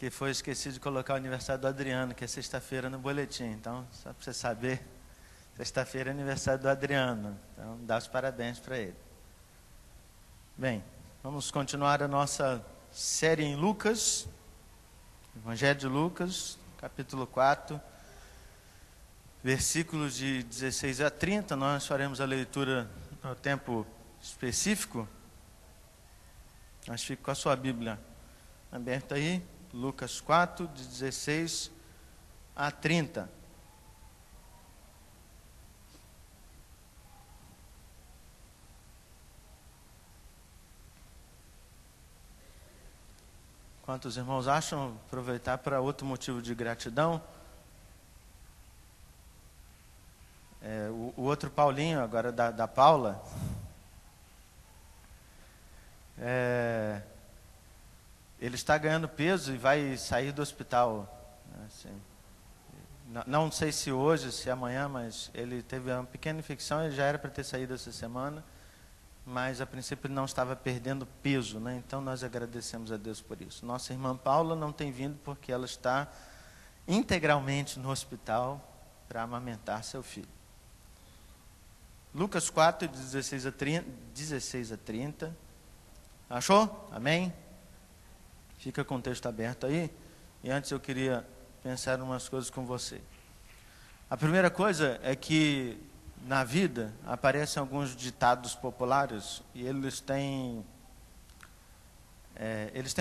que foi esquecido de colocar o aniversário do Adriano, que é sexta-feira no boletim. Então, só para você saber, sexta-feira é aniversário do Adriano. Então, dá os parabéns para ele. Bem, vamos continuar a nossa série em Lucas, Evangelho de Lucas, capítulo 4, versículos de 16 a 30. Nós faremos a leitura no tempo específico, mas fique com a sua Bíblia aberta aí, Lucas 4, de 16 a 30. Quantos irmãos acham? Aproveitar para outro motivo de gratidão. O outro Paulinho, agora da Paula, ele está ganhando peso e vai sair do hospital. Assim, não sei se hoje, se amanhã, mas ele teve uma pequena infecção, ele já era para ter saído essa semana, mas a princípio ele não estava perdendo peso, né? Então nós agradecemos a Deus por isso. Nossa irmã Paula não tem vindo porque ela está integralmente no hospital para amamentar seu filho. Lucas 4, de 16 a 30. Achou? Amém? Fica com o texto aberto aí. E antes eu queria pensar em umas coisas com você. A primeira coisa é que na vida aparecem alguns ditados populares e eles têm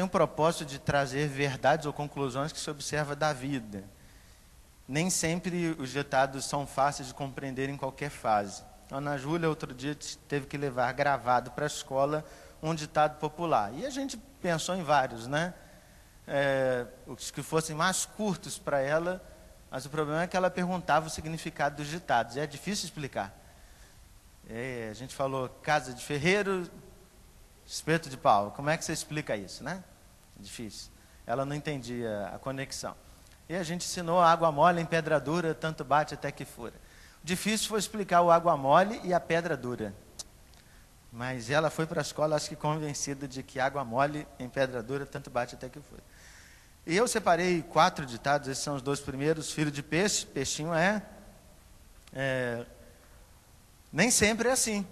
um propósito de trazer verdades ou conclusões que se observa da vida. Nem sempre os ditados são fáceis de compreender em qualquer fase. A Ana Júlia, outro dia, teve que levar gravado para a escola um ditado popular. E a gente pensou em vários, né? Os que fossem mais curtos para ela, mas o problema é que ela perguntava o significado dos ditados. E é difícil explicar. A gente falou casa de ferreiro, espeto de pau. Como é que você explica isso, né? É difícil. Ela não entendia a conexão. E a gente ensinou água mole em pedra dura, tanto bate até que fura. Difícil foi explicar o água mole e a pedra dura. Mas ela foi para a escola, acho que convencida de que água mole em pedra dura, tanto bate até que fura. E eu separei 4 ditados, esses são os 2 primeiros. Filho de peixe, peixinho nem sempre é assim.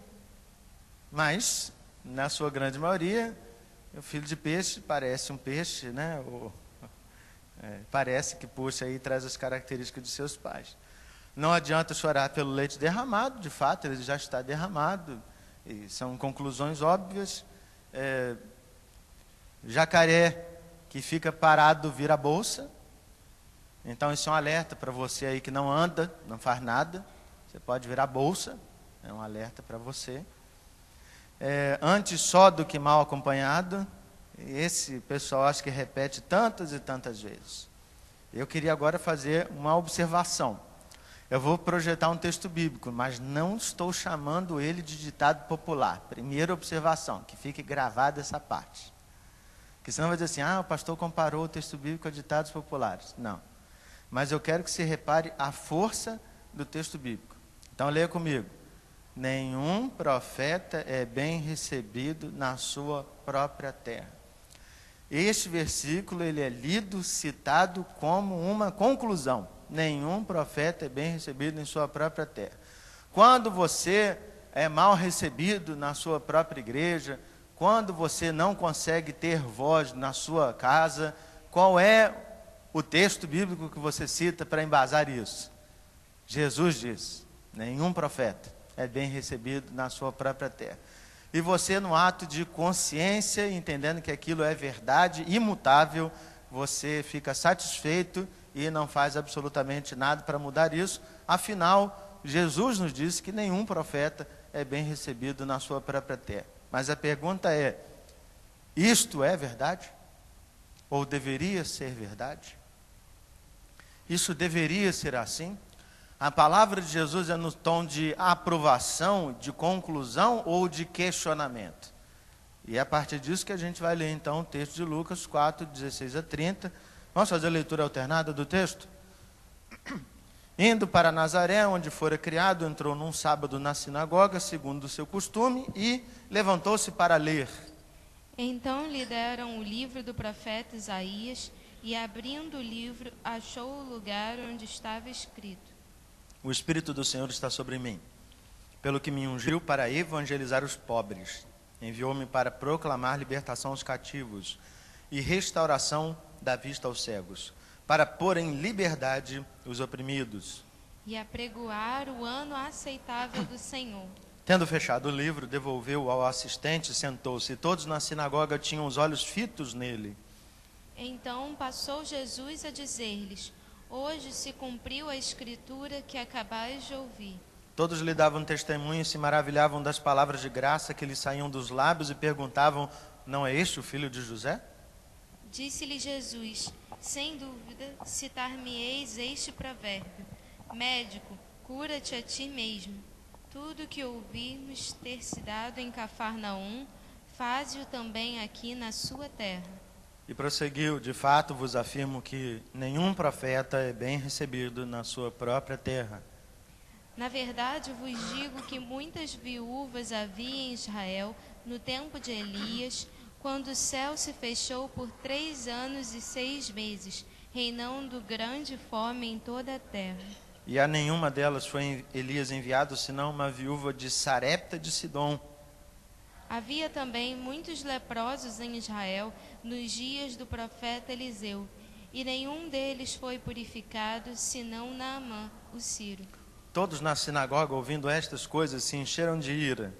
Mas, na sua grande maioria, o filho de peixe parece um peixe, né? Parece que puxa aí e traz as características de seus pais. Não adianta chorar pelo leite derramado, de fato, ele já está derramado. E são conclusões óbvias. Jacaré que fica parado vira bolsa. Então isso é um alerta para você aí que não anda, não faz nada. Você pode virar bolsa, é um alerta para você. Antes só do que mal acompanhado. Esse pessoal acho que repete tantas e tantas vezes. Eu queria agora fazer uma observação. Eu vou projetar um texto bíblico, mas não estou chamando ele de ditado popular. Primeira observação, que fique gravada essa parte. Porque senão vai dizer assim, o pastor comparou o texto bíblico a ditados populares. Não. Mas eu quero que você repare a força do texto bíblico. Então leia comigo. Nenhum profeta é bem recebido na sua própria terra. Este versículo ele é lido, citado como uma conclusão. Nenhum profeta é bem recebido em sua própria terra. Quando você é mal recebido na sua própria igreja, quando você não consegue ter voz na sua casa, qual é o texto bíblico que você cita para embasar isso? Jesus diz, nenhum profeta é bem recebido na sua própria terra. E você, no ato de consciência, entendendo que aquilo é verdade, imutável, você fica satisfeito e não faz absolutamente nada para mudar isso. Afinal, Jesus nos disse que nenhum profeta é bem recebido na sua própria terra. Mas a pergunta é, isto é verdade? Ou deveria ser verdade? Isso deveria ser assim? A palavra de Jesus é no tom de aprovação, de conclusão ou de questionamento? E é a partir disso que a gente vai ler então o texto de Lucas 4, 16 a 30. Vamos fazer a leitura alternada do texto? Indo para Nazaré, onde fora criado, entrou num sábado na sinagoga, segundo o seu costume, e levantou-se para ler. Então lhe deram o livro do profeta Isaías, e abrindo o livro, achou o lugar onde estava escrito: O Espírito do Senhor está sobre mim, pelo que me ungiu para evangelizar os pobres. Enviou-me para proclamar libertação aos cativos e restauração da vista aos cegos, para pôr em liberdade os oprimidos. e apregoar o ano aceitável do Senhor. Tendo fechado o livro, devolveu-o ao assistente e sentou-se. Todos na sinagoga tinham os olhos fitos nele. Então passou Jesus a dizer-lhes: Hoje se cumpriu a escritura que acabais de ouvir. Todos lhe davam testemunho e se maravilhavam das palavras de graça que lhe saíam dos lábios e perguntavam: Não é este o filho de José? Disse-lhe Jesus: Sem dúvida, citar-me-eis este provérbio: Médico, cura-te a ti mesmo. Tudo que ouvimos ter se dado em Cafarnaum, faze-o também aqui na sua terra. E prosseguiu: De fato vos afirmo que nenhum profeta é bem recebido na sua própria terra. Na verdade, vos digo que muitas viúvas havia em Israel no tempo de Elias, quando o céu se fechou por 3 anos e 6 meses, reinando grande fome em toda a terra. E a nenhuma delas foi Elias enviado, senão uma viúva de Sarepta de Sidom. Havia também muitos leprosos em Israel nos dias do profeta Eliseu, e nenhum deles foi purificado, senão Naamã, o sírio. Todos na sinagoga, ouvindo estas coisas, se encheram de ira.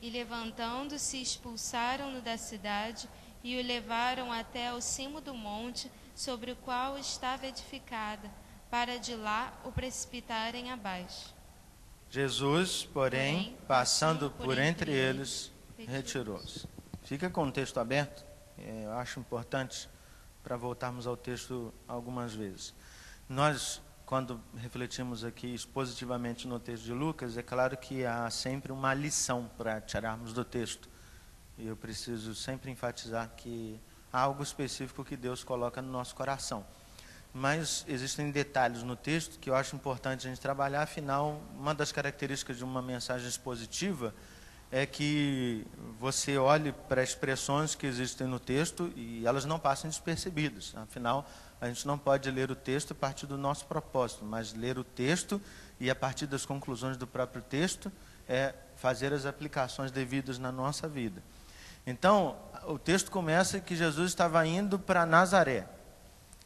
E levantando-se, expulsaram-no da cidade e o levaram até ao cimo do monte sobre o qual estava edificada, para de lá o precipitarem abaixo. Jesus, porém, passando por entre eles, retirou-se. Fica com o texto aberto, eu acho importante para voltarmos ao texto algumas vezes. Nós, quando refletimos aqui expositivamente no texto de Lucas, é claro que há sempre uma lição para tirarmos do texto. E eu preciso sempre enfatizar que há algo específico que Deus coloca no nosso coração. Mas existem detalhes no texto que eu acho importante a gente trabalhar. Afinal, uma das características de uma mensagem expositiva é que você olhe para expressões que existem no texto e elas não passem despercebidas. Afinal, a gente não pode ler o texto a partir do nosso propósito, mas ler o texto e, a partir das conclusões do próprio texto, fazer as aplicações devidas na nossa vida. Então, o texto começa que Jesus estava indo para Nazaré.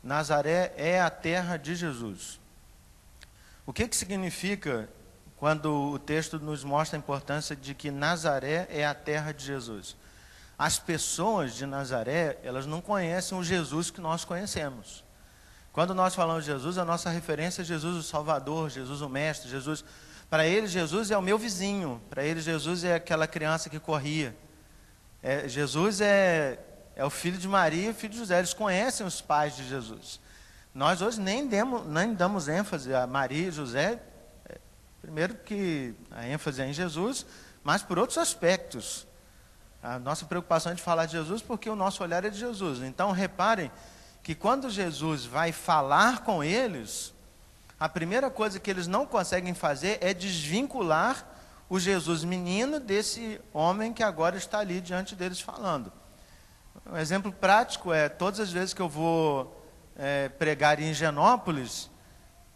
Nazaré é a terra de Jesus. O que significa quando o texto nos mostra a importância de que Nazaré é a terra de Jesus? As pessoas de Nazaré, elas não conhecem o Jesus que nós conhecemos. Quando nós falamos de Jesus, a nossa referência é Jesus o Salvador, Jesus o Mestre, Jesus. Para eles, Jesus é o meu vizinho. Para eles, Jesus é aquela criança que corria. Jesus é o filho de Maria e o filho de José. Eles conhecem os pais de Jesus. Nós hoje nem damos ênfase a Maria e José. Primeiro que a ênfase é em Jesus, mas por outros aspectos. A nossa preocupação é de falar de Jesus porque o nosso olhar é de Jesus. Então reparem que quando Jesus vai falar com eles, a primeira coisa que eles não conseguem fazer é desvincular o Jesus menino desse homem que agora está ali diante deles falando. Um exemplo prático é, todas as vezes que eu vou pregar em Higienópolis,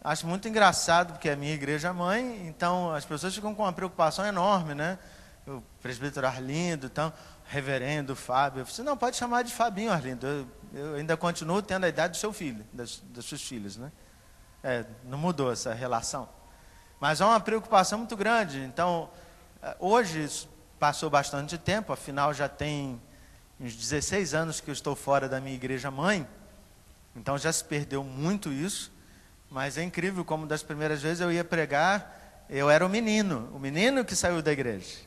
acho muito engraçado, porque é a minha igreja mãe, então as pessoas ficam com uma preocupação enorme, né? O presbítero Arlindo, então, reverendo Fábio. Eu falei, não, pode chamar de Fabinho, Arlindo. Eu ainda continuo tendo a idade do seu filho, das suas filhas, né? Não mudou essa relação. Mas há uma preocupação muito grande. Então, hoje passou bastante tempo, afinal já tem uns 16 anos que eu estou fora da minha igreja mãe, então já se perdeu muito isso, mas é incrível como das primeiras vezes eu ia pregar, eu era o menino que saiu da igreja.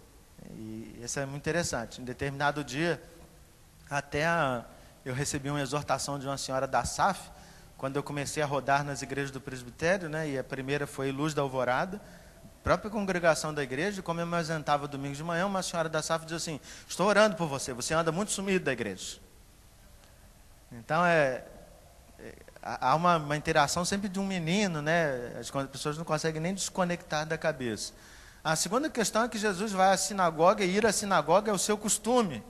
E isso é muito interessante. Em determinado dia, eu recebi uma exortação de uma senhora da SAF, quando eu comecei a rodar nas igrejas do presbitério, né, e a primeira foi Luz da Alvorada, própria congregação da igreja, como eu me ausentava domingo de manhã, uma senhora da SAF diz assim, estou orando por você, você anda muito sumido da igreja. Então, há uma interação sempre de um menino, né? As pessoas não conseguem nem desconectar da cabeça. A segunda questão é que Jesus vai à sinagoga, e ir à sinagoga é o seu costume.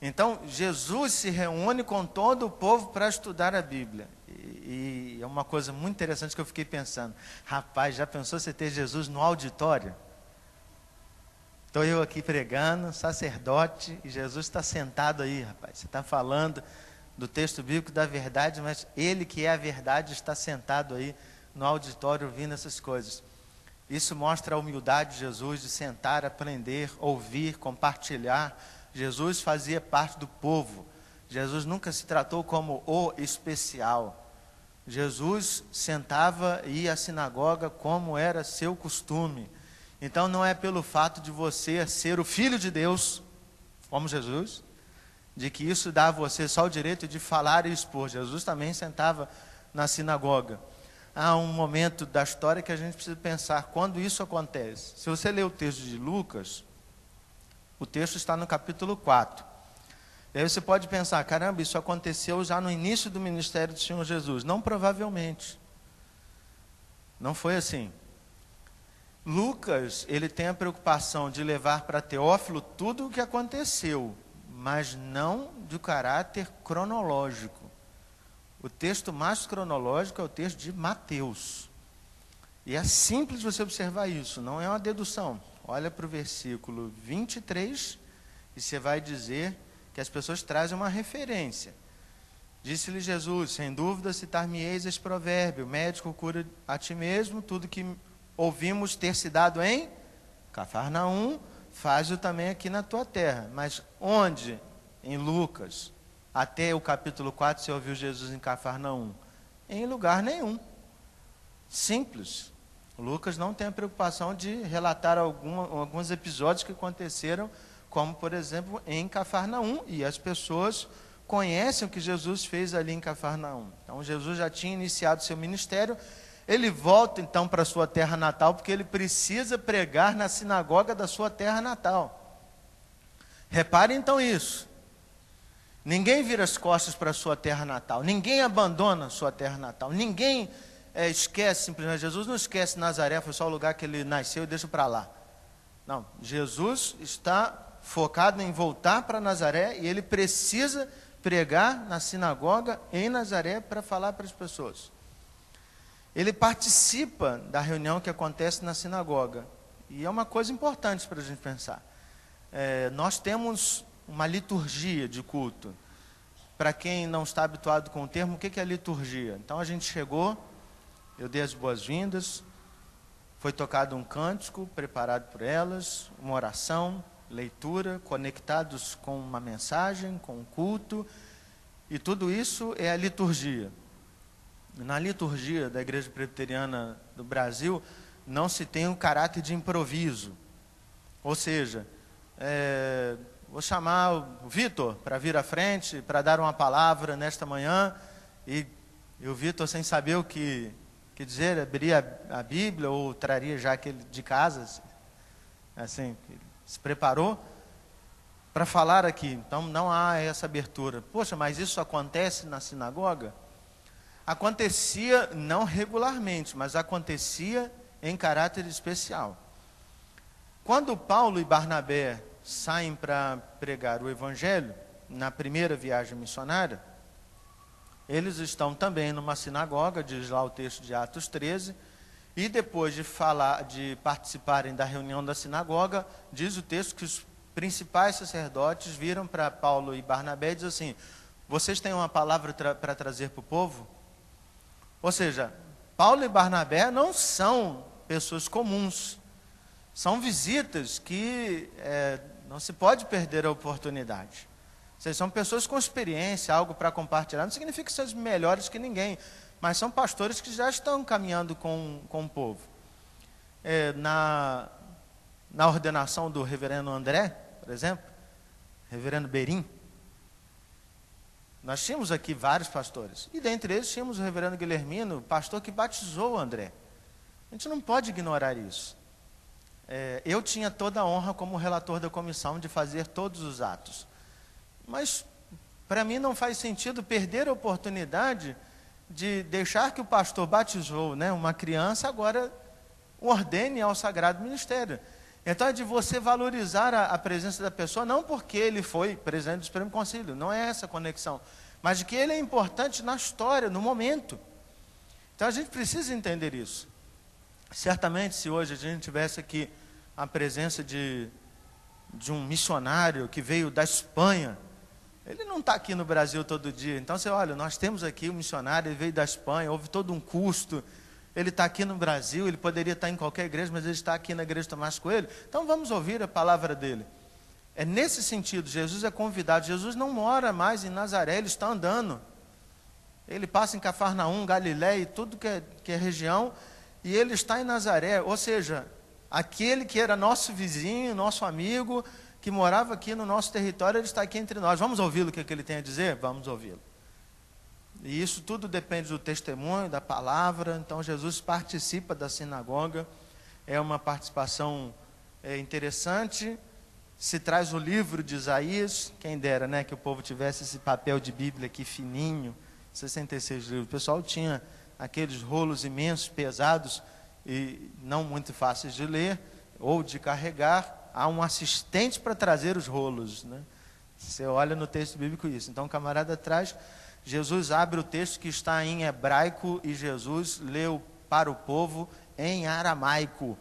Então, Jesus se reúne com todo o povo para estudar a Bíblia. E é uma coisa muito interessante que eu fiquei pensando. Rapaz, já pensou você ter Jesus no auditório? Estou eu aqui pregando, sacerdote, e Jesus está sentado aí, rapaz. Você está falando do texto bíblico da verdade, mas Ele que é a verdade está sentado aí no auditório ouvindo essas coisas. Isso mostra a humildade de Jesus de sentar, aprender, ouvir, compartilhar. Jesus fazia parte do povo. Jesus nunca se tratou como o especial. Jesus sentava e ia à sinagoga como era seu costume. Então não é pelo fato de você ser o filho de Deus, como Jesus, de que isso dá a você só o direito de falar e expor. Jesus também sentava na sinagoga. Há um momento da história que a gente precisa pensar quando isso acontece. Se você ler o texto de Lucas, o texto está no capítulo 4. E aí você pode pensar, caramba, isso aconteceu já no início do ministério do Senhor Jesus. Não, provavelmente. Não foi assim. Lucas, ele tem a preocupação de levar para Teófilo tudo o que aconteceu, mas não de caráter cronológico. O texto mais cronológico é o texto de Mateus. E é simples você observar isso, não é uma dedução. Olha para o versículo 23 e você vai dizer que as pessoas trazem uma referência. Disse-lhe Jesus, sem dúvida citar-me-eis este provérbio, médico cura a ti mesmo, tudo que ouvimos ter se dado em Cafarnaum, faz-o também aqui na tua terra. Mas onde? Em Lucas, até o capítulo 4, você ouviu Jesus em Cafarnaum? Em lugar nenhum. Simples. Lucas não tem a preocupação de relatar alguns episódios que aconteceram, como, por exemplo, em Cafarnaum. E as pessoas conhecem o que Jesus fez ali em Cafarnaum. Então, Jesus já tinha iniciado seu ministério. Ele volta, então, para a sua terra natal, porque ele precisa pregar na sinagoga da sua terra natal. Repare, então, isso. Ninguém vira as costas para a sua terra natal. Ninguém abandona a sua terra natal. Ninguém esquece, simplesmente. Jesus não esquece Nazaré, foi só o lugar que ele nasceu e deixa para lá. Não, Jesus está focado em voltar para Nazaré e ele precisa pregar na sinagoga em Nazaré para falar para as pessoas. Ele participa da reunião que acontece na sinagoga. E é uma coisa importante para a gente pensar. Nós temos uma liturgia de culto. Para quem não está habituado com o termo, o que é liturgia? Então a gente chegou, eu dei as boas-vindas, foi tocado um cântico preparado por elas, uma oração, leitura, conectados com uma mensagem, com um culto, e tudo isso é a liturgia. Na liturgia da Igreja Presbiteriana do Brasil, não se tem um caráter de improviso. Ou seja, vou chamar o Vitor para vir à frente, para dar uma palavra nesta manhã, e o Vitor, sem saber o que dizer, abriria a Bíblia, ou traria já aquele de casa, assim, se preparou para falar aqui. Então não há essa abertura. Poxa, mas isso acontece na sinagoga? Acontecia não regularmente, mas acontecia em caráter especial. Quando Paulo e Barnabé saem para pregar o Evangelho, na primeira viagem missionária, eles estão também numa sinagoga, diz lá o texto de Atos 13, e depois de participarem da reunião da sinagoga, diz o texto que os principais sacerdotes viram para Paulo e Barnabé e dizem assim, vocês têm uma palavra para trazer para o povo? Ou seja, Paulo e Barnabé não são pessoas comuns, são visitas que não se pode perder a oportunidade. Vocês são pessoas com experiência, algo para compartilhar. Não significa que sejam melhores que ninguém, mas são pastores que já estão caminhando com o povo. Na ordenação do reverendo André, por exemplo, reverendo Berim, nós tínhamos aqui vários pastores. E dentre eles tínhamos o reverendo Guilhermino, pastor que batizou o André. A gente não pode ignorar isso. Eu tinha toda a honra como relator da comissão de fazer todos os atos. Mas, para mim, não faz sentido perder a oportunidade de deixar que o pastor batizou, uma criança, agora o ordene ao sagrado ministério. Então é de você valorizar a presença da pessoa, não porque ele foi presidente do Supremo Conselho, não é essa a conexão, mas de que ele é importante na história, no momento. Então a gente precisa entender isso. Certamente, se hoje a gente tivesse aqui a presença de um missionário que veio da Espanha, ele não está aqui no Brasil todo dia. Então você olha, nós temos aqui um missionário, ele veio da Espanha, houve todo um custo, ele está aqui no Brasil, ele poderia estar em qualquer igreja, mas ele está aqui na igreja Tomás Coelho. Então vamos ouvir a palavra dele. É nesse sentido, Jesus é convidado. Jesus não mora mais em Nazaré, ele está andando. Ele passa em Cafarnaum, Galiléia e tudo que é região, e ele está em Nazaré. Ou seja, aquele que era nosso vizinho, nosso amigo, que morava aqui no nosso território, ele está aqui entre nós. Vamos ouvi-lo, o que ele tem a dizer? Vamos ouvi-lo. E isso tudo depende do testemunho, da palavra. Então Jesus participa da sinagoga, é uma participação interessante. Se traz o livro de Isaías, quem dera, né, que o povo tivesse esse papel de Bíblia aqui fininho, 66 livros. O pessoal tinha aqueles rolos imensos, pesados, e não muito fáceis de ler, ou de carregar. Há um assistente para trazer os rolos, né? Você olha no texto bíblico isso. Então o camarada traz, Jesus abre o texto que está em hebraico e Jesus leu para o povo em aramaico. O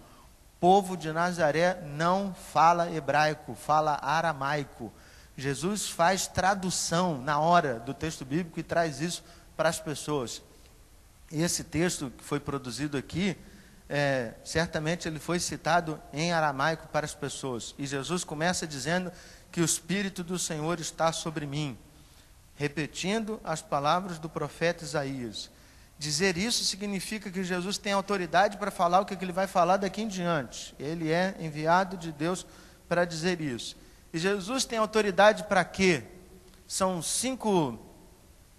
povo de Nazaré não fala hebraico, fala aramaico. Jesus faz tradução na hora do texto bíblico e traz isso para as pessoas. E esse texto que foi produzido aqui, certamente ele foi citado em aramaico para as pessoas. E Jesus começa dizendo que o Espírito do Senhor está sobre mim, repetindo as palavras do profeta Isaías. Dizer isso significa que Jesus tem autoridade para falar o que ele vai falar daqui em diante. Ele é enviado de Deus para dizer isso. E Jesus tem autoridade para quê? São 5,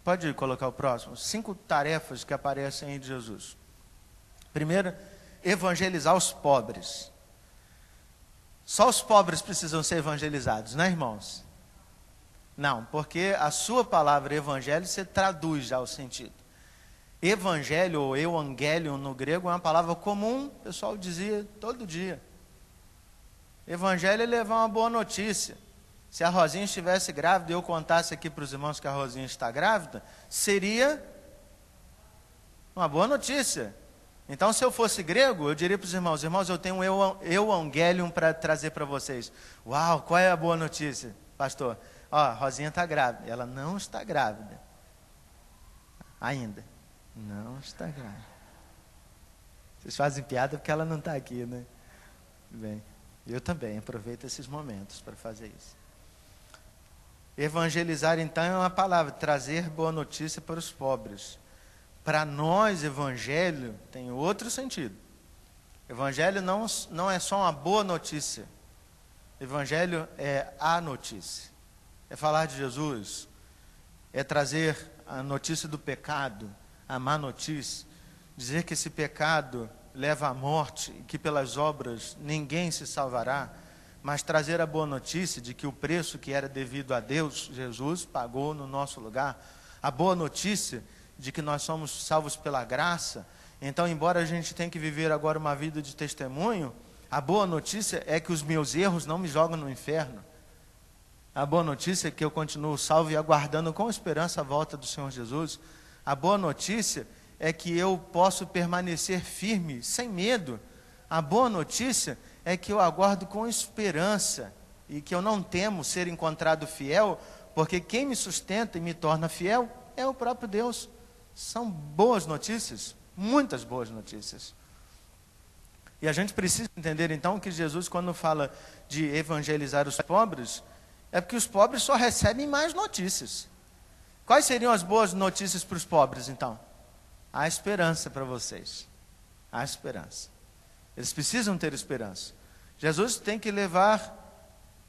pode colocar o próximo, 5 tarefas que aparecem aí de Jesus. Primeiro, evangelizar os pobres. Só os pobres precisam ser evangelizados, né, irmãos? Não, porque a sua palavra evangelho, você traduz já o sentido. Evangelho ou evangelion no grego é uma palavra comum, o pessoal dizia todo dia. Evangelho é levar uma boa notícia. Se a Rosinha estivesse grávida e eu contasse aqui para os irmãos que a Rosinha está grávida, seria uma boa notícia. Então, se eu fosse grego, eu diria para os irmãos, eu tenho um evangelion para trazer para vocês. Uau, qual é a boa notícia, pastor? Ó, a Rosinha está grávida. Ela não está grávida. Ainda. Não está grávida. Vocês fazem piada porque ela não está aqui, né? Bem, eu também aproveito esses momentos para fazer isso. Evangelizar, então, é uma palavra, trazer boa notícia para os pobres. Para nós, evangelho tem outro sentido. Evangelho não é só uma boa notícia. Evangelho é a notícia. É falar de Jesus. É trazer a notícia do pecado, a má notícia. Dizer que esse pecado leva à morte e que pelas obras ninguém se salvará. Mas trazer a boa notícia de que o preço que era devido a Deus, Jesus pagou no nosso lugar. A boa notícia de que nós somos salvos pela graça. Então, embora a gente tenha que viver agora uma vida de testemunho, a boa notícia é que os meus erros não me jogam no inferno. A boa notícia é que eu continuo salvo e aguardando com esperança a volta do Senhor Jesus. A boa notícia é que eu posso permanecer firme, sem medo. A boa notícia é que eu aguardo com esperança e que eu não temo ser encontrado fiel, porque quem me sustenta e me torna fiel é o próprio Deus. São boas notícias, muitas boas notícias. E a gente precisa entender então que Jesus, quando fala de evangelizar os pobres, é porque os pobres só recebem mais notícias. Quais seriam as boas notícias para os pobres então? Há esperança para vocês. Há esperança. Eles precisam ter esperança. Jesus tem que levar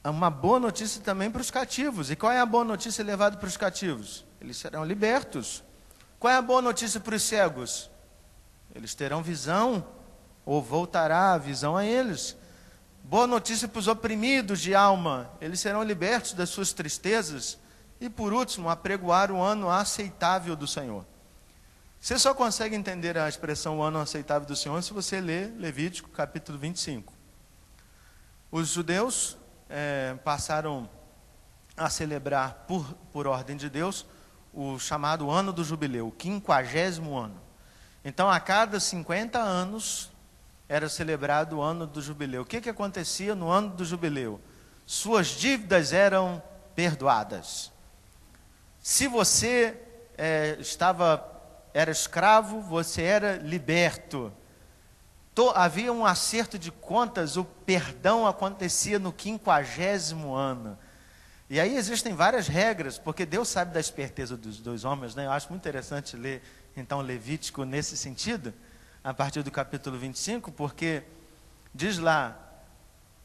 uma boa notícia também para os cativos. E qual é a boa notícia levada para os cativos? Eles serão libertos. Qual é a boa notícia para os cegos? Eles terão visão, ou voltará a visão a eles. Boa notícia para os oprimidos de alma, eles serão libertos das suas tristezas. E por último, apregoar o ano aceitável do Senhor. Você só consegue entender a expressão o ano aceitável do Senhor se você ler Levítico capítulo 25. Os judeus passaram a celebrar, por ordem de Deus, o chamado ano do jubileu, o 50º ano. Então, a cada 50 anos, era celebrado o ano do jubileu. O que acontecia no ano do jubileu? Suas dívidas eram perdoadas. Se você era escravo, você era liberto. Havia um acerto de contas, o perdão acontecia no 50º ano. E aí existem várias regras, porque Deus sabe da esperteza dos dois homens, né? Eu acho muito interessante ler, então, Levítico nesse sentido, a partir do capítulo 25, porque diz lá,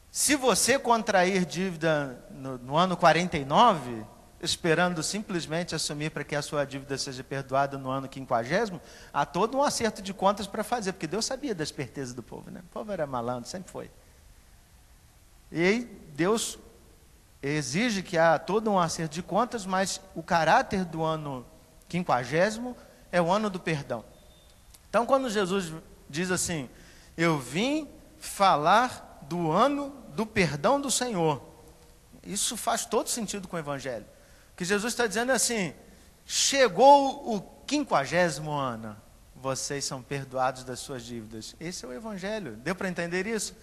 se você contrair dívida no ano 49, esperando simplesmente assumir para que a sua dívida seja perdoada no ano 50º, há todo um acerto de contas para fazer, porque Deus sabia da esperteza do povo, né? O povo era malandro, sempre foi. E aí Deus exige que há todo um acerto de contas, mas o caráter do ano 50º é o ano do perdão. Então, quando Jesus diz assim, eu vim falar do ano do perdão do Senhor, isso faz todo sentido com o Evangelho. O que Jesus está dizendo é assim, chegou o 50º ano, vocês são perdoados das suas dívidas. Esse é o Evangelho. Deu para entender isso?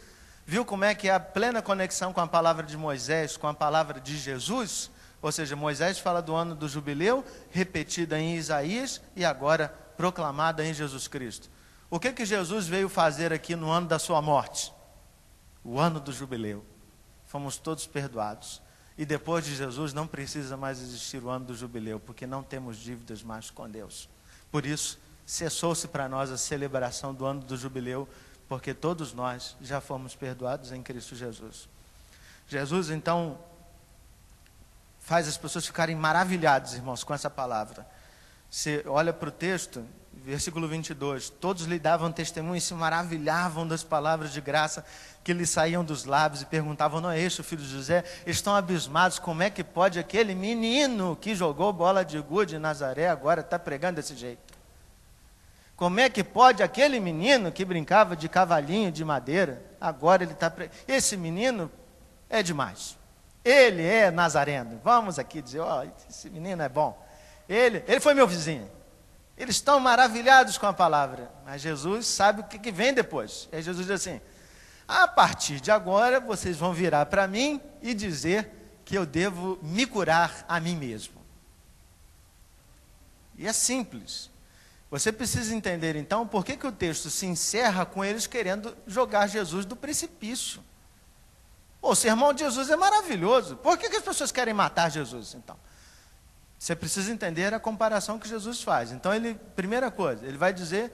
Viu como é que há plena conexão com a palavra de Moisés, com a palavra de Jesus? Ou seja, Moisés fala do ano do jubileu, repetida em Isaías e agora proclamada em Jesus Cristo. O que Jesus veio fazer aqui no ano da sua morte? O ano do jubileu. Fomos todos perdoados. E depois de Jesus não precisa mais existir o ano do jubileu, porque não temos dívidas mais com Deus. Por isso, cessou-se para nós a celebração do ano do jubileu, porque todos nós já fomos perdoados em Cristo Jesus. Jesus, então, faz as pessoas ficarem maravilhadas, irmãos, com essa palavra. Você olha para o texto, versículo 22, todos lhe davam testemunho e se maravilhavam das palavras de graça que lhe saíam dos lábios e perguntavam, não é este o filho de José? Estão abismados, como é que pode aquele menino que jogou bola de gude em Nazaré agora está pregando desse jeito? Como é que pode aquele menino que brincava de cavalinho de madeira, agora ele está pregando? Esse menino é demais. Ele é nazareno. Vamos aqui dizer, esse menino é bom. Ele foi meu vizinho. Eles estão maravilhados com a palavra. Mas Jesus sabe o que vem depois. Aí Jesus diz assim, a partir de agora vocês vão virar para mim e dizer que eu devo me curar a mim mesmo. E é simples. Você precisa entender, então, por que o texto se encerra com eles querendo jogar Jesus do precipício. O sermão de Jesus é maravilhoso. Por que as pessoas querem matar Jesus, então? Você precisa entender a comparação que Jesus faz. Então, primeira coisa, ele vai dizer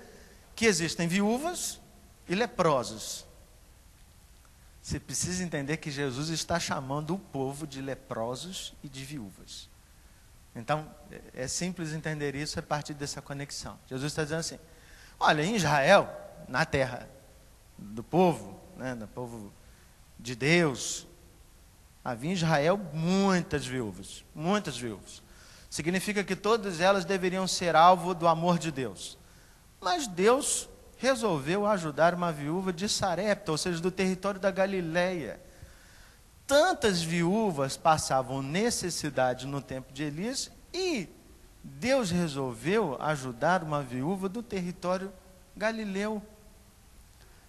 que existem viúvas e leprosos. Você precisa entender que Jesus está chamando o povo de leprosos e de viúvas. Então, é simples entender isso a partir dessa conexão. Jesus está dizendo assim, olha, em Israel, na terra do povo, né, do povo de Deus, havia em Israel muitas viúvas. Significa que todas elas deveriam ser alvo do amor de Deus. Mas Deus resolveu ajudar uma viúva de Sarepta, ou seja, do território da Galileia. Tantas viúvas passavam necessidade no tempo de Elias e Deus resolveu ajudar uma viúva do território galileu.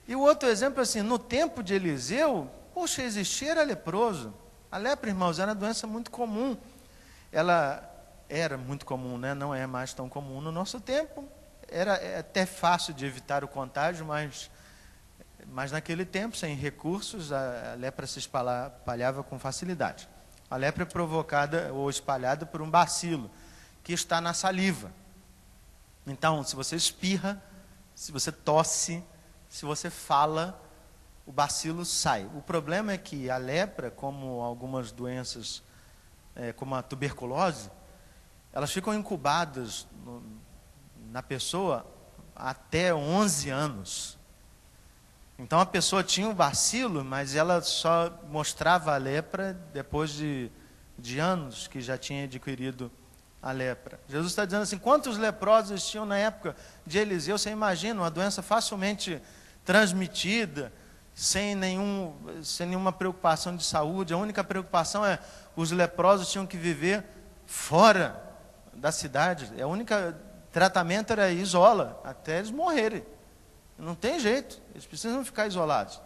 E o outro exemplo é assim, no tempo de Eliseu, poxa, existia era leproso. A lepra, irmãos, era uma doença muito comum. Ela era muito comum, né? Não é mais tão comum no nosso tempo. Era até fácil de evitar o contágio, mas naquele tempo, sem recursos, a lepra se espalhava com facilidade. A lepra é provocada ou espalhada por um bacilo, que está na saliva. Então, se você espirra, se você tosse, se você fala, o bacilo sai. O problema é que a lepra, como algumas doenças, como a tuberculose, elas ficam incubadas na pessoa até 11 anos. Então a pessoa tinha o bacilo, mas ela só mostrava a lepra depois de anos que já tinha adquirido a lepra. Jesus está dizendo assim, quantos leprosos tinham na época de Eliseu? Você imagina, uma doença facilmente transmitida, sem nenhuma preocupação de saúde. A única preocupação é os leprosos tinham que viver fora da cidade. O único tratamento era isola, até eles morrerem. Não tem jeito, eles precisam ficar isolados.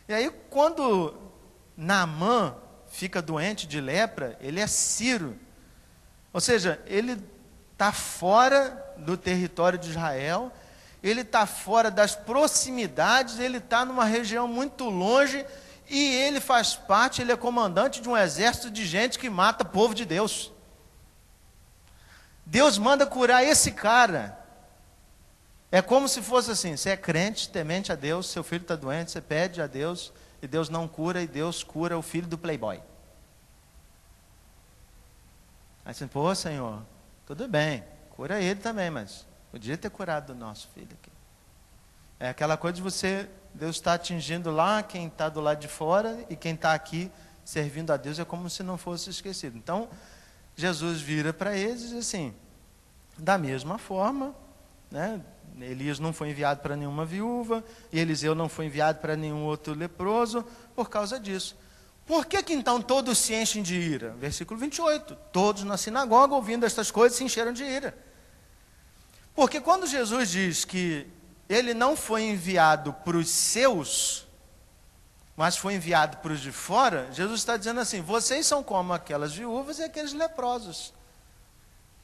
E aí, quando Naamã fica doente de lepra, ele é sírio. Ou seja, ele está fora do território de Israel, ele está fora das proximidades, ele está numa região muito longe, e ele faz parte, ele é comandante de um exército de gente que mata o povo de Deus. Deus manda curar esse cara. É como se fosse assim: você é crente, temente a Deus, seu filho está doente, você pede a Deus, e Deus não cura, e Deus cura o filho do playboy. Aí você, pô, Senhor, tudo bem, cura ele também, mas podia ter curado o nosso filho aqui. É aquela coisa de Deus está atingindo lá quem está do lado de fora, e quem está aqui servindo a Deus é como se não fosse esquecido. Então, Jesus vira para eles e diz assim, da mesma forma, né, Elias não foi enviado para nenhuma viúva, e Eliseu não foi enviado para nenhum outro leproso, por causa disso. Por que então todos se enchem de ira? Versículo 28, todos na sinagoga, ouvindo estas coisas, se encheram de ira. Porque quando Jesus diz que ele não foi enviado para os seus, mas foi enviado para os de fora, Jesus está dizendo assim, vocês são como aquelas viúvas e aqueles leprosos.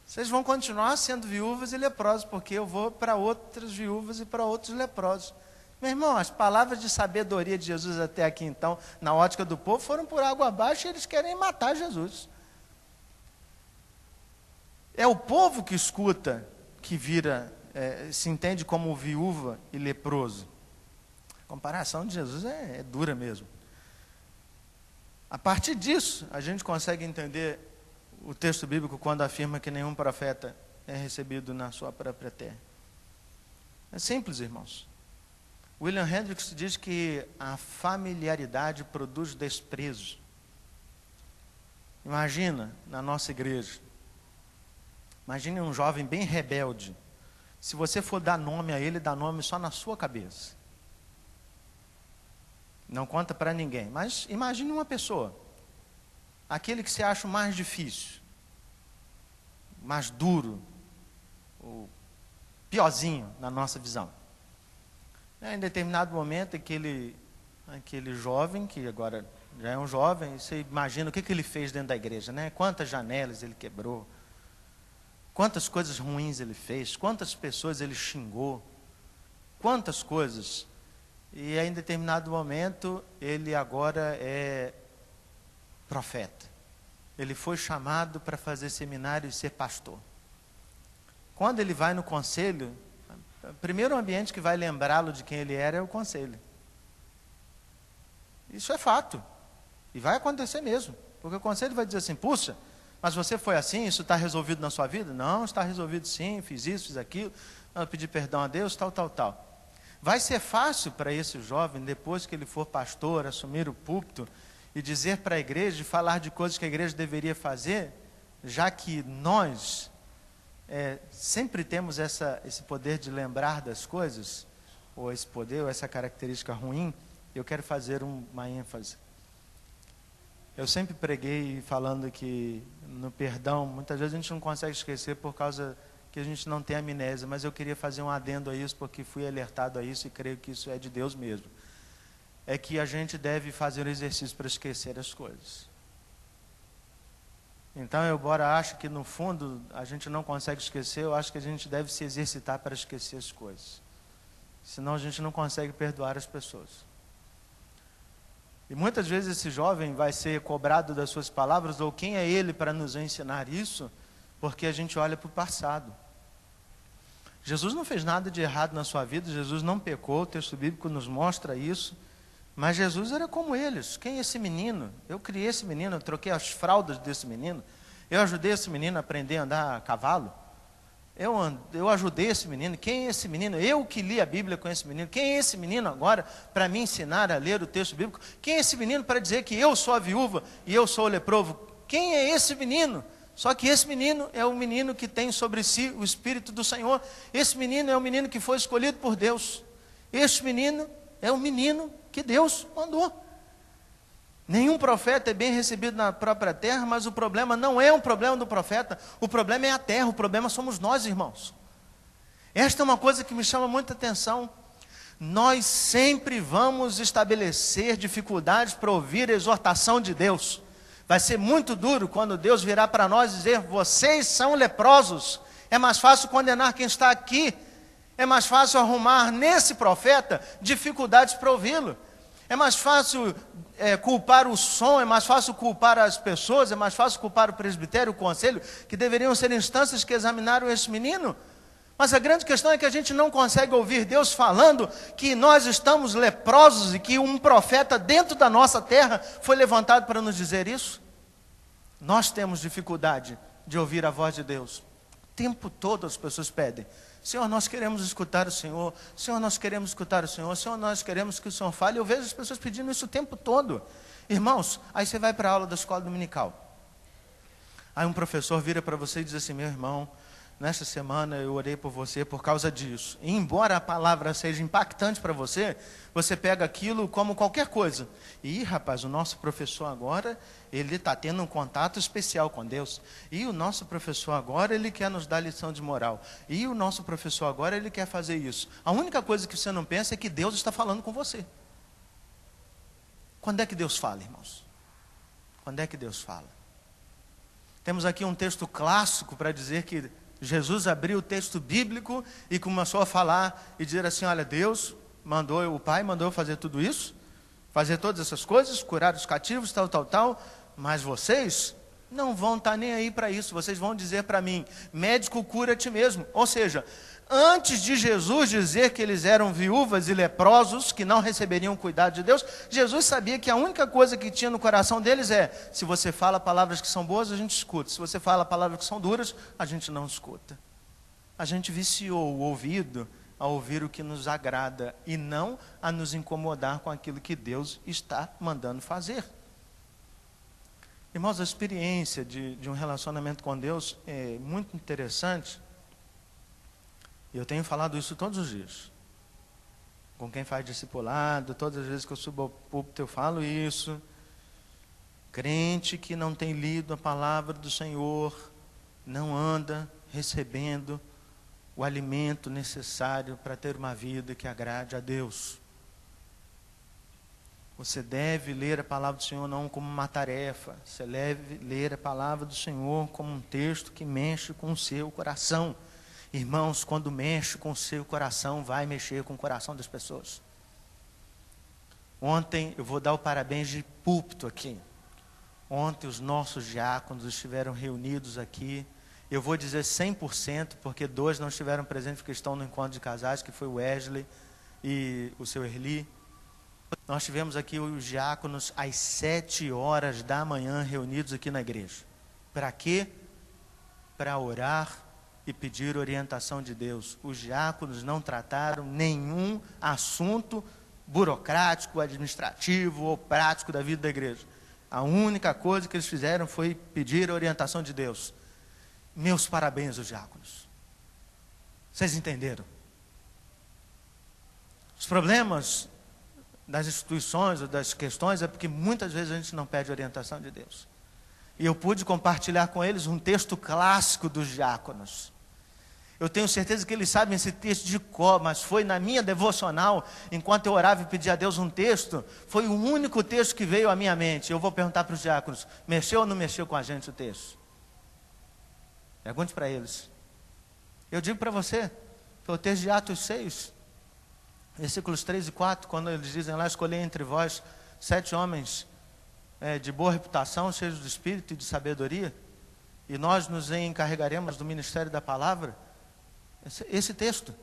Vocês vão continuar sendo viúvas e leprosos, porque eu vou para outras viúvas e para outros leprosos. Meu irmão, as palavras de sabedoria de Jesus até aqui, então, na ótica do povo, foram por água abaixo e eles querem matar Jesus. É o povo que escuta, que se entende como viúva e leproso. A comparação de Jesus é dura mesmo. A partir disso, a gente consegue entender o texto bíblico quando afirma que nenhum profeta é recebido na sua própria terra. É simples, irmãos. William Hendricks diz que a familiaridade produz desprezo. Imagina na nossa igreja. Imagine um jovem bem rebelde. Se você for dar nome a ele, dá nome só na sua cabeça. Não conta para ninguém. Mas imagine uma pessoa. Aquele que você acha o mais difícil, mais duro, o piorzinho na nossa visão. Em determinado momento, aquele jovem, que agora já é um jovem, você imagina o que ele fez dentro da igreja, né? Quantas janelas ele quebrou, quantas coisas ruins ele fez, quantas pessoas ele xingou, quantas coisas. E em determinado momento, ele agora é profeta. Ele foi chamado para fazer seminário e ser pastor. Quando ele vai no conselho, o primeiro ambiente que vai lembrá-lo de quem ele era é o conselho. Isso é fato. E vai acontecer mesmo. Porque o conselho vai dizer assim, puxa, mas você foi assim, isso está resolvido na sua vida? Não, está resolvido sim, fiz isso, fiz aquilo, eu pedi perdão a Deus, tal. Vai ser fácil para esse jovem, depois que ele for pastor, assumir o púlpito, e dizer para a igreja, falar de coisas que a igreja deveria fazer, já que nós sempre temos esse poder de lembrar das coisas, ou esse poder, ou essa característica ruim. Eu quero fazer uma ênfase. Eu sempre preguei falando que no perdão, muitas vezes a gente não consegue esquecer por causa que a gente não tem amnésia, mas eu queria fazer um adendo a isso, porque fui alertado a isso e creio que isso é de Deus mesmo. É que a gente deve fazer um exercício para esquecer as coisas. Então, embora ache que no fundo a gente não consegue esquecer, eu acho que a gente deve se exercitar para esquecer as coisas. Senão a gente não consegue perdoar as pessoas. E muitas vezes esse jovem vai ser cobrado das suas palavras, ou quem é ele para nos ensinar isso, porque a gente olha para o passado. Jesus não fez nada de errado na sua vida, Jesus não pecou, o texto bíblico nos mostra isso. Mas Jesus era como eles. Quem é esse menino? Eu criei esse menino, eu troquei as fraldas desse menino. Eu ajudei esse menino a aprender a andar a cavalo. Eu ajudei esse menino. Quem é esse menino? Eu que li a Bíblia com esse menino. Quem é esse menino agora para me ensinar a ler o texto bíblico? Quem é esse menino para dizer que eu sou a viúva e eu sou o leproso? Quem é esse menino? Só que esse menino é o menino que tem sobre si o Espírito do Senhor. Esse menino é o menino que foi escolhido por Deus. Este menino é o menino que Deus mandou. Nenhum profeta é bem recebido na própria terra, mas o problema não é um problema do profeta, o problema é a terra, o problema somos nós, irmãos. Esta é uma coisa que me chama muita atenção. Nós sempre vamos estabelecer dificuldades para ouvir a exortação de Deus. Vai ser muito duro quando Deus virar para nós e dizer: vocês são leprosos. É mais fácil condenar quem está aqui. É mais fácil arrumar nesse profeta dificuldades para ouvi-lo. É mais fácil culpar o som, é mais fácil culpar as pessoas, é mais fácil culpar o presbitério, o conselho, que deveriam ser instâncias que examinaram esse menino. Mas a grande questão é que a gente não consegue ouvir Deus falando que nós estamos leprosos e que um profeta dentro da nossa terra foi levantado para nos dizer isso. Nós temos dificuldade de ouvir a voz de Deus. O tempo todo as pessoas pedem: Senhor, nós queremos escutar o Senhor. Senhor, nós queremos escutar o Senhor. Senhor, nós queremos que o Senhor fale. Eu vejo as pessoas pedindo isso o tempo todo. Irmãos, aí você vai para a aula da escola dominical. Aí um professor vira para você e diz assim: meu irmão, nesta semana eu orei por você por causa disso. E embora a palavra seja impactante para você, você pega aquilo como qualquer coisa. E rapaz, o nosso professor agora, ele está tendo um contato especial com Deus. E o nosso professor agora, ele quer nos dar lição de moral. E o nosso professor agora, ele quer fazer isso. A única coisa que você não pensa é que Deus está falando com você. Quando é que Deus fala, irmãos? Quando é que Deus fala? Temos aqui um texto clássico para dizer que Jesus abriu o texto bíblico e começou a falar e dizer assim: olha, Deus mandou, o Pai mandou fazer tudo isso, fazer todas essas coisas, curar os cativos, tal, mas vocês não vão estar nem aí para isso. Vocês vão dizer para mim: médico, cura a ti mesmo. Ou seja, antes de Jesus dizer que eles eram viúvas e leprosos, que não receberiam cuidado de Deus, Jesus sabia que a única coisa que tinha no coração deles é: se você fala palavras que são boas, a gente escuta. Se você fala palavras que são duras, a gente não escuta. A gente viciou o ouvido a ouvir o que nos agrada e não a nos incomodar com aquilo que Deus está mandando fazer. Irmãos, a experiência de um relacionamento com Deus é muito interessante. E eu tenho falado isso todos os dias. Com quem faz discipulado, todas as vezes que eu subo ao púlpito eu falo isso. Crente que não tem lido a palavra do Senhor, não anda recebendo o alimento necessário para ter uma vida que agrade a Deus. Você deve ler a palavra do Senhor não como uma tarefa. Você deve ler a palavra do Senhor como um texto que mexe com o seu coração. Irmãos, quando mexe com o seu coração, vai mexer com o coração das pessoas. Ontem, eu vou dar o parabéns de púlpito aqui. Ontem os nossos diáconos estiveram reunidos aqui. Eu vou dizer 100%, porque 2 não estiveram presentes, porque estão no encontro de casais, que foi o Wesley e o seu Erli. Nós tivemos aqui os diáconos às 7 horas da manhã reunidos aqui na igreja. Para quê? Para orar e pedir orientação de Deus. Os diáconos não trataram nenhum assunto burocrático, administrativo ou prático da vida da igreja. A única coisa que eles fizeram foi pedir a orientação de Deus. Meus parabéns aos diáconos. Vocês entenderam? Os problemas das instituições ou das questões é porque muitas vezes a gente não pede orientação de Deus. E eu pude compartilhar com eles um texto clássico dos diáconos. Eu tenho certeza que eles sabem esse texto de cor, mas foi na minha devocional, enquanto eu orava e pedia a Deus um texto, foi o único texto que veio à minha mente. Eu vou perguntar para os diáconos: mexeu ou não mexeu com a gente o texto? Pergunte para eles. Eu digo para você, foi o texto de Atos 6, versículos 3 e 4, quando eles dizem lá: escolhi entre vós 7 homens de boa reputação, cheios de espírito e de sabedoria, e nós nos encarregaremos do ministério da palavra. Esse texto.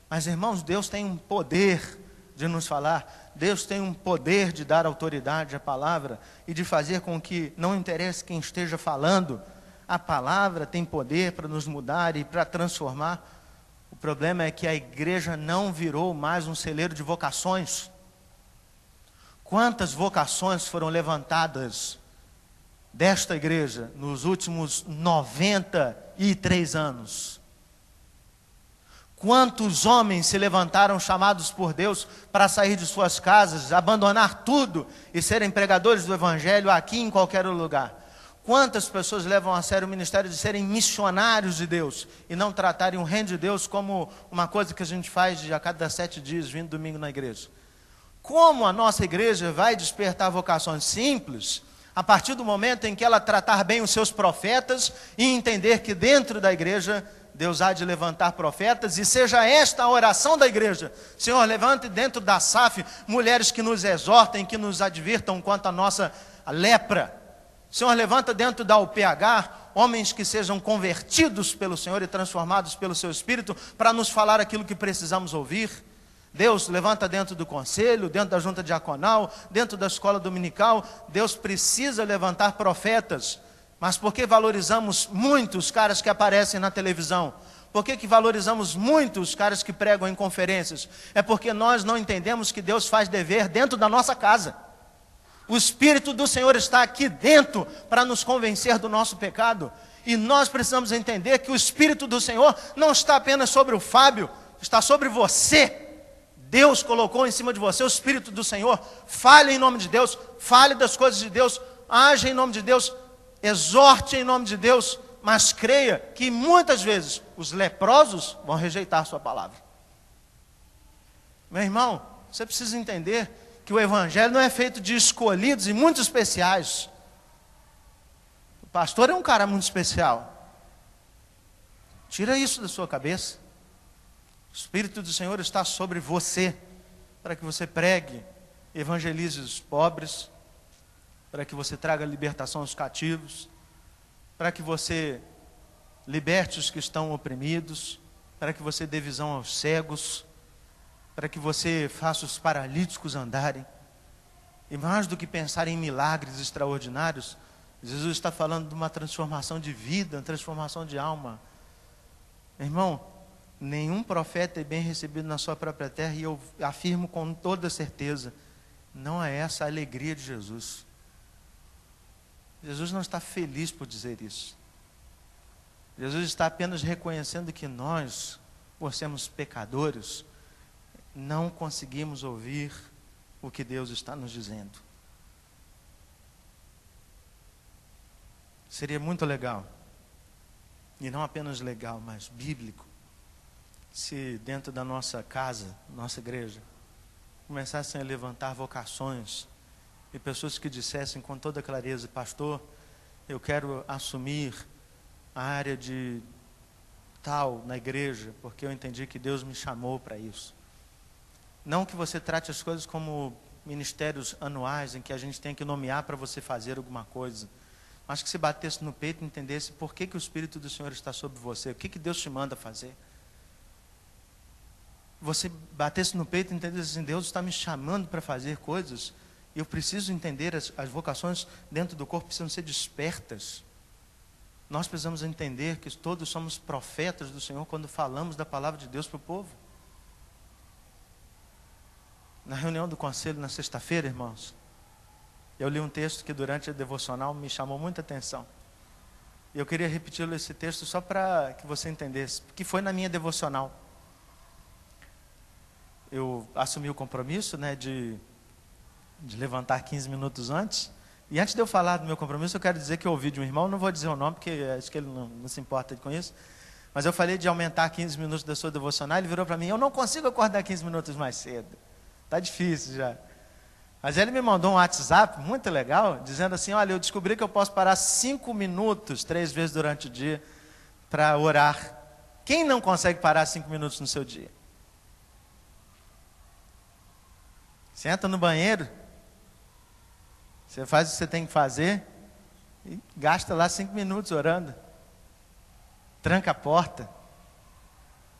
Mas, irmãos, Deus tem um poder de nos falar, Deus tem um poder de dar autoridade à palavra e de fazer com que não interesse quem esteja falando, a palavra tem poder para nos mudar e para transformar. O problema é que a igreja não virou mais um celeiro de vocações. Quantas vocações foram levantadas desta igreja nos últimos 93 anos? Quantos homens se levantaram chamados por Deus para sair de suas casas, abandonar tudo e serem pregadores do Evangelho aqui em qualquer lugar? Quantas pessoas levam a sério o ministério de serem missionários de Deus e não tratarem o reino de Deus como uma coisa que a gente faz a cada 7 dias, vindo domingo na igreja? Como a nossa igreja vai despertar vocações simples a partir do momento em que ela tratar bem os seus profetas e entender que dentro da igreja Deus há de levantar profetas, e seja esta a oração da igreja: Senhor, levante dentro da SAF mulheres que nos exortem, que nos advirtam quanto à nossa lepra. Senhor, levanta dentro da UPH homens que sejam convertidos pelo Senhor e transformados pelo seu Espírito para nos falar aquilo que precisamos ouvir. Deus, levanta dentro do conselho, dentro da junta diaconal, dentro da escola dominical. Deus precisa levantar profetas. Mas por que valorizamos muito os caras que aparecem na televisão? Por que valorizamos muito os caras que pregam em conferências? É porque nós não entendemos que Deus faz dever dentro da nossa casa. O Espírito do Senhor está aqui dentro para nos convencer do nosso pecado. E nós precisamos entender que o Espírito do Senhor não está apenas sobre o Fábio, está sobre você. Deus colocou em cima de você o Espírito do Senhor. Fale em nome de Deus, fale das coisas de Deus, age em nome de Deus, exorte em nome de Deus, mas creia que muitas vezes os leprosos vão rejeitar sua palavra. Meu irmão, você precisa entender que o Evangelho não é feito de escolhidos e muito especiais. O pastor é um cara muito especial. Tira isso da sua cabeça. O Espírito do Senhor está sobre você, para que você pregue, evangelize os pobres, para que você traga libertação aos cativos, para que você liberte os que estão oprimidos, para que você dê visão aos cegos, para que você faça os paralíticos andarem. E mais do que pensar em milagres extraordinários, Jesus está falando de uma transformação de vida, uma transformação de alma. Irmão, nenhum profeta é bem recebido na sua própria terra, e eu afirmo com toda certeza, não é essa a alegria de Jesus. Jesus não está feliz por dizer isso. Jesus está apenas reconhecendo que nós, por sermos pecadores, não conseguimos ouvir o que Deus está nos dizendo. Seria muito legal, e não apenas legal, mas bíblico, se dentro da nossa casa, nossa igreja, começassem a levantar vocações e pessoas que dissessem com toda clareza: pastor, eu quero assumir a área de tal na igreja, porque eu entendi que Deus me chamou para isso. Não que você trate as coisas como ministérios anuais, em que a gente tem que nomear para você fazer alguma coisa, mas que você batesse no peito e entendesse por que o Espírito do Senhor está sobre você, o que Deus te manda fazer. Você batesse no peito e entendesse assim: Deus está me chamando para fazer coisas, e eu preciso entender, as vocações dentro do corpo precisam ser despertas. Nós precisamos entender que todos somos profetas do Senhor quando falamos da palavra de Deus para o povo. Na reunião do conselho, na sexta-feira, irmãos, eu li um texto que durante a devocional me chamou muita atenção. E eu queria repetir esse texto só para que você entendesse, porque foi na minha devocional. Eu assumi o compromisso, de levantar 15 minutos antes. E antes de eu falar do meu compromisso, eu quero dizer que eu ouvi de um irmão, não vou dizer o nome, porque acho que ele não se importa com isso, mas eu falei de aumentar 15 minutos da sua devocional, ele virou para mim: eu não consigo acordar 15 minutos mais cedo, está difícil já. Mas ele me mandou um WhatsApp muito legal, dizendo assim: olha, eu descobri que eu posso parar 5 minutos, 3 vezes durante o dia, para orar. Quem não consegue parar 5 minutos no seu dia? Senta no banheiro, você faz o que você tem que fazer e gasta lá 5 minutos orando. Tranca a porta.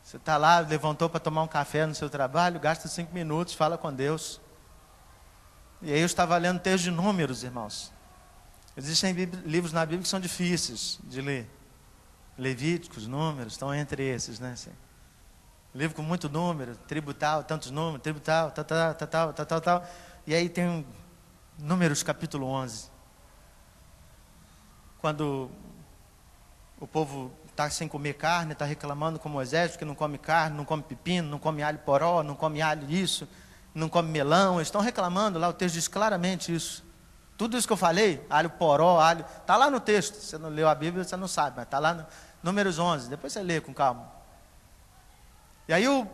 Você está lá, levantou para tomar um café no seu trabalho, gasta 5 minutos, fala com Deus. E aí eu estava lendo texto de Números, irmãos. Existem livros na Bíblia que são difíceis de ler. Levíticos, Números, estão entre esses, né? Assim. Livro com muito número, tribo tal, tantos números, tribo tal, tal. E aí tem Números capítulo 11. Quando o povo está sem comer carne, está reclamando com Moisés, porque não come carne, não come pepino, não come alho poró, não come alho isso, não come melão. Eles estão reclamando lá, o texto diz claramente isso. Tudo isso que eu falei, alho poró, alho, está lá no texto. Você não leu a Bíblia, você não sabe, mas está lá no Números 11, depois você lê com calma. E aí o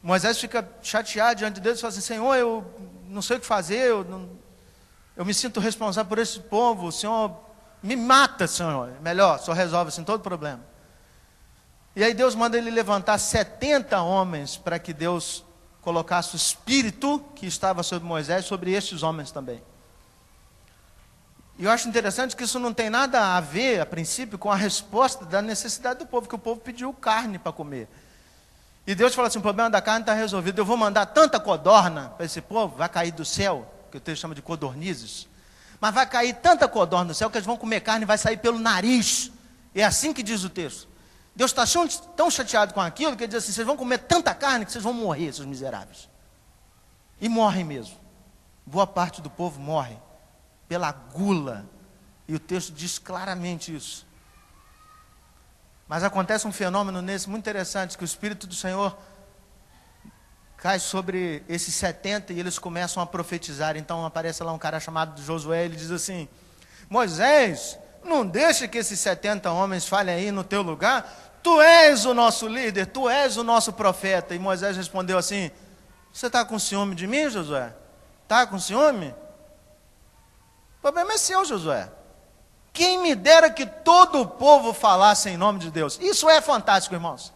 Moisés fica chateado diante de Deus e fala assim: Senhor, eu não sei o que fazer, eu me sinto responsável por esse povo, o Senhor me mata, Senhor. Melhor, o Senhor resolve assim todo problema. E aí Deus manda ele levantar 70 homens para que Deus colocasse o espírito que estava sobre Moisés, sobre estes homens também. E eu acho interessante que isso não tem nada a ver, a princípio, com a resposta da necessidade do povo, que o povo pediu carne para comer. E Deus falou assim: o problema da carne está resolvido, eu vou mandar tanta codorna para esse povo, vai cair do céu, que o texto chama de codornizes, mas vai cair tanta codorna do céu que eles vão comer carne e vai sair pelo nariz. É assim que diz o texto. Deus está tão chateado com aquilo, que ele diz assim: vocês vão comer tanta carne que vocês vão morrer, seus miseráveis. E morrem mesmo. Boa parte do povo morre pela gula. E o texto diz claramente isso. Mas acontece um fenômeno nesse muito interessante, que o Espírito do Senhor cai sobre esses 70 e eles começam a profetizar. Então aparece lá um cara chamado Josué, ele diz assim: Moisés, não deixe que esses 70 homens falem aí no teu lugar, tu és o nosso líder, tu és o nosso profeta. E Moisés respondeu assim: você está com ciúme de mim, Josué? Está com ciúme? O problema é seu, Josué. Quem me dera que todo o povo falasse em nome de Deus. Isso é fantástico, irmãos.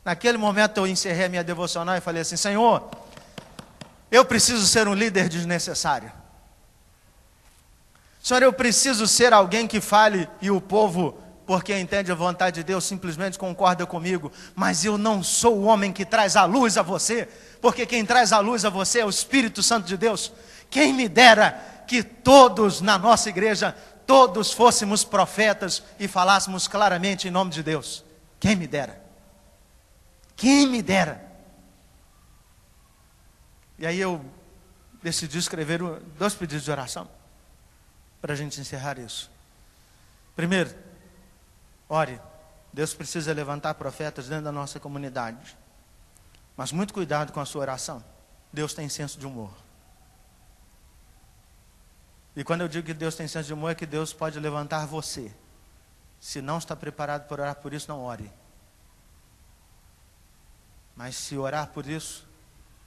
Naquele momento eu encerrei a minha devocional e falei assim: Senhor, eu preciso ser um líder desnecessário. Senhor, eu preciso ser alguém que fale e o povo, porque entende a vontade de Deus, simplesmente concorda comigo. Mas eu não sou o homem que traz a luz a você, porque quem traz a luz a você é o Espírito Santo de Deus. Quem me dera que todos na nossa igreja, todos fôssemos profetas e falássemos claramente em nome de Deus. Quem me dera. Quem me dera. E aí eu decidi escrever 2 pedidos de oração, para a gente encerrar isso. Primeiro, ore. Deus precisa levantar profetas dentro da nossa comunidade. Mas muito cuidado com a sua oração. Deus tem senso de humor. E quando eu digo que Deus tem senso de humor, é que Deus pode levantar você. Se não está preparado para orar por isso, não ore. Mas se orar por isso,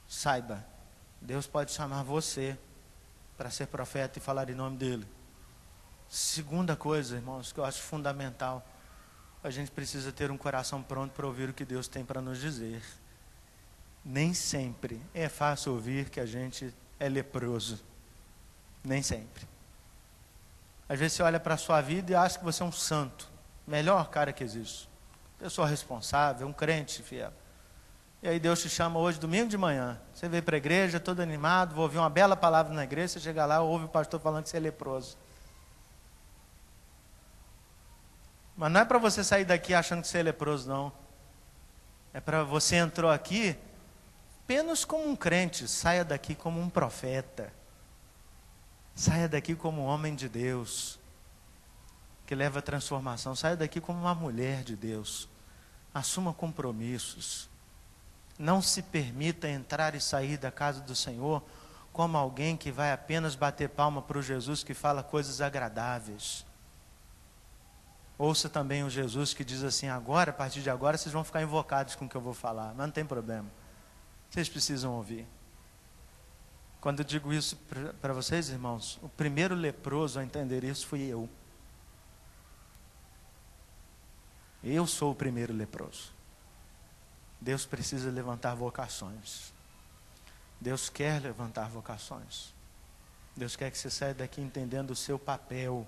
saiba, Deus pode chamar você para ser profeta e falar em nome dele. Segunda coisa, irmãos, que eu acho fundamental, a gente precisa ter um coração pronto para ouvir o que Deus tem para nos dizer. Nem sempre é fácil ouvir que a gente é leproso. Nem sempre. Às vezes você olha para a sua vida e acha que você é um santo. Melhor cara que existe. Pessoa responsável, um crente fiel. E aí Deus te chama hoje, domingo de manhã. Você veio para a igreja, todo animado, vou ouvir uma bela palavra na igreja. Você chega lá, ouve o pastor falando que você é leproso. Mas não é para você sair daqui achando que você é leproso, não. É para você entrou aqui apenas como um crente. Saia daqui como um profeta. Saia daqui como um homem de Deus, que leva a transformação. Saia daqui como uma mulher de Deus. Assuma compromissos. Não se permita entrar e sair da casa do Senhor como alguém que vai apenas bater palma para o Jesus que fala coisas agradáveis. Ouça também o Jesus que diz assim: agora, a partir de agora, vocês vão ficar invocados com o que eu vou falar. Mas não tem problema. Vocês precisam ouvir. Quando eu digo isso para vocês, irmãos, o primeiro leproso a entender isso fui eu. Eu sou o primeiro leproso. Deus precisa levantar vocações. Deus quer levantar vocações. Deus quer que você saia daqui entendendo o seu papel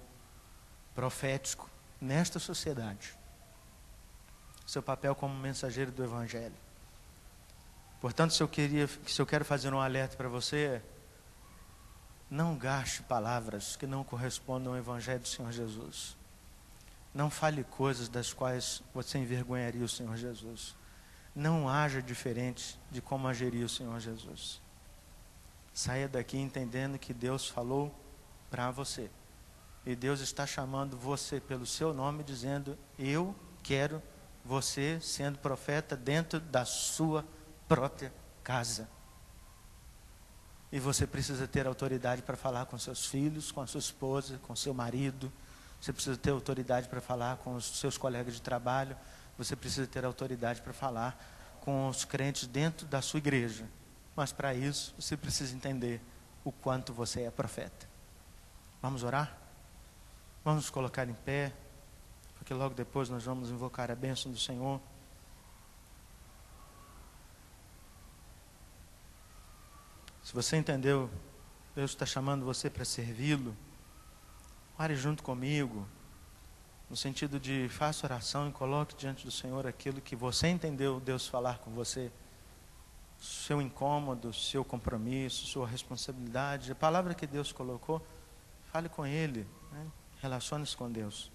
profético nesta sociedade. Seu papel como mensageiro do Evangelho. Portanto, se eu quero fazer um alerta para você, não gaste palavras que não correspondam ao Evangelho do Senhor Jesus. Não fale coisas das quais você envergonharia o Senhor Jesus. Não haja diferente de como agiria o Senhor Jesus. Saia daqui entendendo que Deus falou para você. E Deus está chamando você pelo seu nome, dizendo: eu quero você sendo profeta dentro da sua própria casa. E você precisa ter autoridade para falar com seus filhos, com a sua esposa, com seu marido. Você precisa ter autoridade para falar com os seus colegas de trabalho. Você precisa ter autoridade para falar com os crentes dentro da sua igreja. Mas para isso, você precisa entender o quanto você é profeta. Vamos orar? Vamos nos colocar em pé, porque logo depois nós vamos invocar a bênção do Senhor. Se você entendeu, Deus está chamando você para servi-lo, ore junto comigo, no sentido de faça oração e coloque diante do Senhor aquilo que você entendeu Deus falar com você, seu incômodo, seu compromisso, sua responsabilidade, a palavra que Deus colocou, fale com Ele, né? Relacione-se com Deus.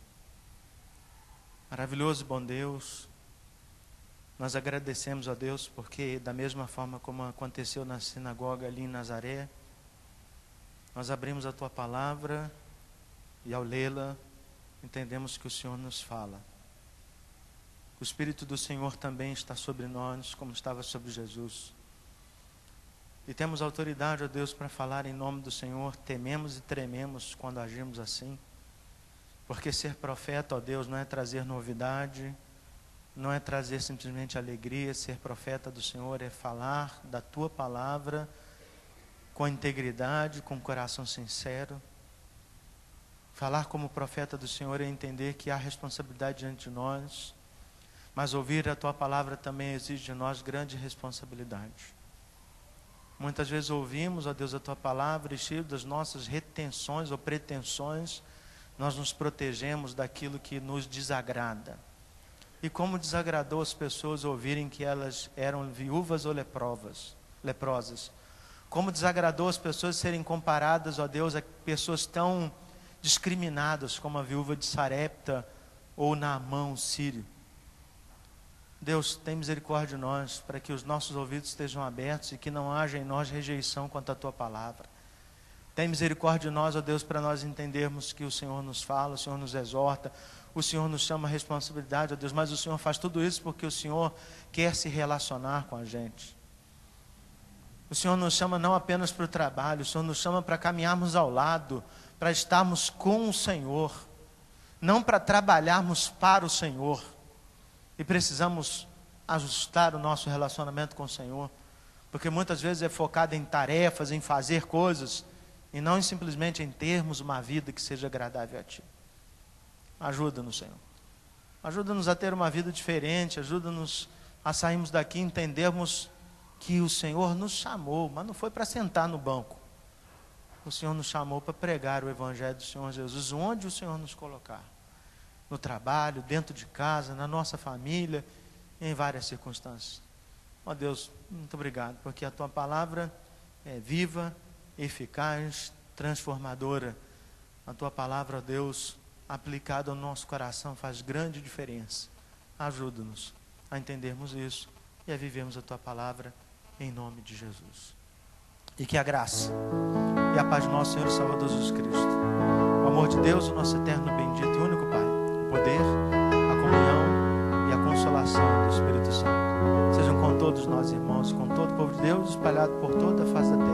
Maravilhoso e bom Deus, nós agradecemos a Deus porque da mesma forma como aconteceu na sinagoga ali em Nazaré, nós abrimos a Tua palavra e ao lê-la, entendemos que o Senhor nos fala. O Espírito do Senhor também está sobre nós, como estava sobre Jesus. E temos autoridade, ó Deus, para falar em nome do Senhor. Tememos e trememos quando agimos assim. Porque ser profeta, ó Deus, não é trazer novidade, não é trazer simplesmente alegria. Ser profeta do Senhor é falar da Tua palavra com integridade, com coração sincero. Falar como profeta do Senhor é entender que há responsabilidade diante de nós, mas ouvir a Tua palavra também exige de nós grande responsabilidade. Muitas vezes ouvimos, ó Deus, a Tua palavra e cheio das nossas retenções ou pretensões, nós nos protegemos daquilo que nos desagrada. E como desagradou as pessoas ouvirem que elas eram viúvas ou leprosas. Como desagradou as pessoas serem comparadas, ó Deus, a pessoas tão discriminadas como a viúva de Sarepta ou Naamã, o sírio. Deus, tem misericórdia de nós, para que os nossos ouvidos estejam abertos e que não haja em nós rejeição quanto à Tua palavra. Tem misericórdia de nós, ó Deus, para nós entendermos que o Senhor nos fala, o Senhor nos exorta, o Senhor nos chama a responsabilidade, ó Deus, mas o Senhor faz tudo isso porque o Senhor quer se relacionar com a gente. O Senhor nos chama não apenas para o trabalho, o Senhor nos chama para caminharmos ao lado, para estarmos com o Senhor, não para trabalharmos para o Senhor. E precisamos ajustar o nosso relacionamento com o Senhor, porque muitas vezes é focado em tarefas, em fazer coisas, e não simplesmente em termos uma vida que seja agradável a Ti. Ajuda-nos, Senhor. Ajuda-nos a ter uma vida diferente, ajuda-nos a sairmos daqui e entendermos que o Senhor nos chamou, mas não foi para sentar no banco. O Senhor nos chamou para pregar o Evangelho do Senhor Jesus, onde o Senhor nos colocar. No trabalho, dentro de casa, na nossa família, em várias circunstâncias. Ó Deus, muito obrigado, porque a Tua palavra é viva, eficaz, transformadora. A Tua palavra, ó Deus, aplicada ao nosso coração faz grande diferença. Ajuda-nos a entendermos isso e a vivermos a Tua palavra em nome de Jesus. E que a graça e a paz do nosso Senhor e Salvador Jesus Cristo, o amor de Deus, o nosso eterno, bendito e único Pai, o poder, a comunhão e a consolação do Espírito Santo sejam com todos nós, irmãos, com todo o povo de Deus espalhado por toda a face da terra.